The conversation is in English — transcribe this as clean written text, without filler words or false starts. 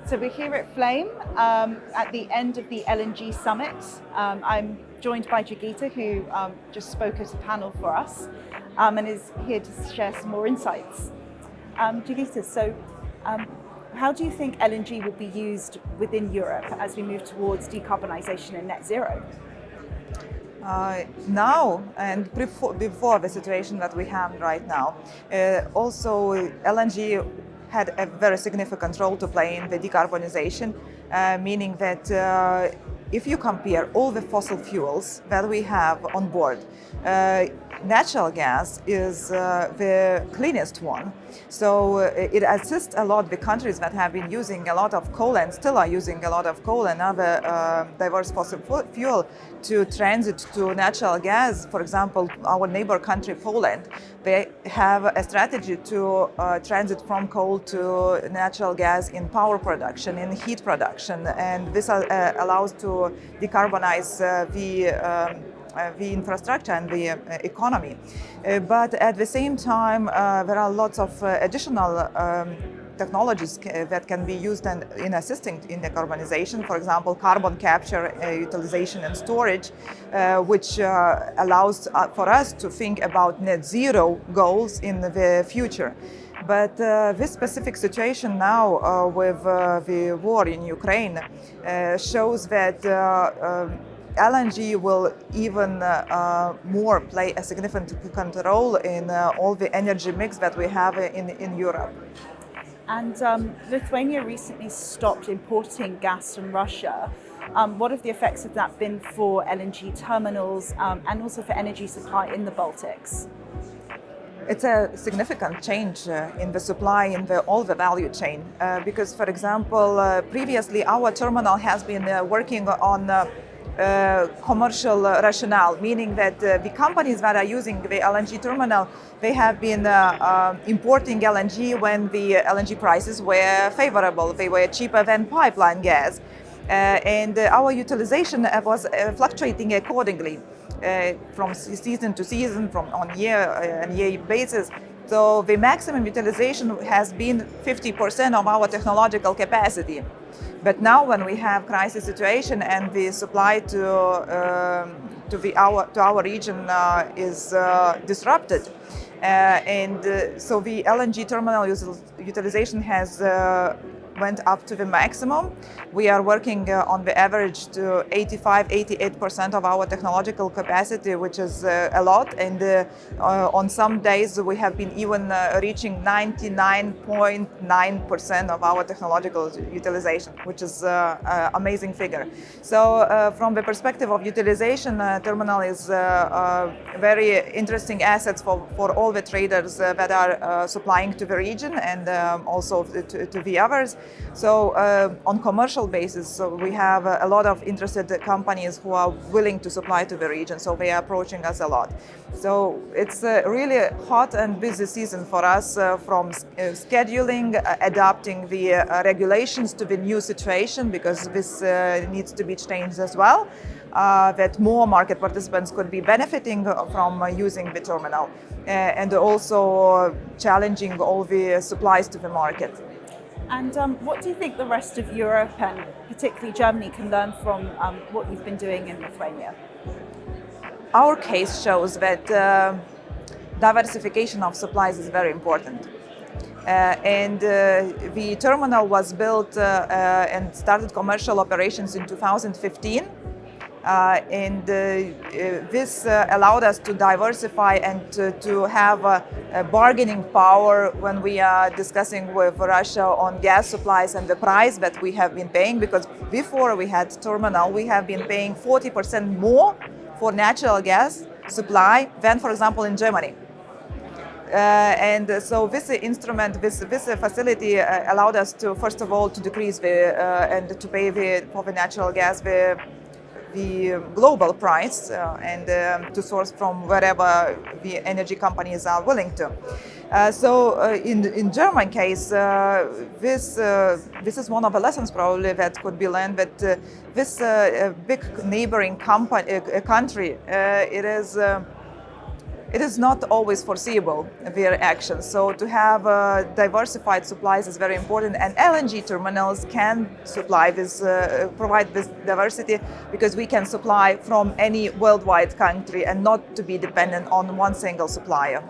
So we're here at Flame at the end of the LNG Summit. I'm joined by Jurgita, who just spoke at a panel for us and is here to share some more insights. Jurgita, so how do you think LNG will be used within Europe as we move towards decarbonisation and net zero? Now and before the situation that we have right now, also LNG had a very significant role to play in the decarbonization, meaning that if you compare all the fossil fuels that we have on board, natural gas is the cleanest one. So it assists a lot the countries that have been using a lot of coal and still are using a lot of coal and other diverse fossil fuel to transit to natural gas. For example, our neighbor country, Poland, they have a strategy to transit from coal to natural gas in power production, in heat production, and this allows to decarbonize the infrastructure and the economy. But at the same time, there are lots of additional technologies that can be used in assisting in decarbonization. For example, carbon capture, utilization and storage, which allows for us to think about net zero goals in the future. But this specific situation now with the war in Ukraine shows that LNG will even more play a significant role in all the energy mix that we have in Europe. And Lithuania recently stopped importing gas from Russia. What have the effects of that been for LNG terminals and also for energy supply in the Baltics? It's a significant change in the supply in all the value chain because, for example, previously our terminal has been working on commercial rationale, meaning that the companies that are using the LNG terminal, they have been importing LNG when the LNG prices were favorable. They were cheaper than pipeline gas. And our utilization was fluctuating accordingly from season to season, from on year basis. So the maximum utilization has been 50% of our technological capacity. But now, when we have crisis situation and the supply to our region is disrupted, so the LNG terminal utilization has went up to the maximum. We are working on the average to 85-88% of our technological capacity, which is a lot. And on some days we have been even reaching 99.9% of our technological utilization, which is an amazing figure. So from the perspective of utilization, terminal is a very interesting assets for all the traders that are supplying to the region and also to the others. So on commercial basis, so we have a lot of interested companies who are willing to supply to the region, so they are approaching us a lot. So it's a really hot and busy season for us from scheduling, adapting the regulations to the new situation, because this needs to be changed as well, that more market participants could be benefiting from using the terminal, and also challenging all the supplies to the market. And what do you think the rest of Europe and particularly Germany can learn from what you've been doing in Lithuania? Our case shows that diversification of supplies is very important. And the terminal was built and started commercial operations in 2015. And this allowed us to diversify and to have a bargaining power when we are discussing with Russia on gas supplies and the price that we have been paying, because before we had terminal, we have been paying 40% more for natural gas supply than, for example, in Germany. And so this instrument, this facility allowed us to, first of all, to decrease and to pay for the natural gas the global price and to source from wherever the energy companies are willing to. So in German case, this is one of the lessons probably that could be learned, that this big neighboring country, it is not always foreseeable, their actions. So to have diversified supplies is very important, and LNG terminals can provide this diversity, because we can supply from any worldwide country and not to be dependent on one single supplier.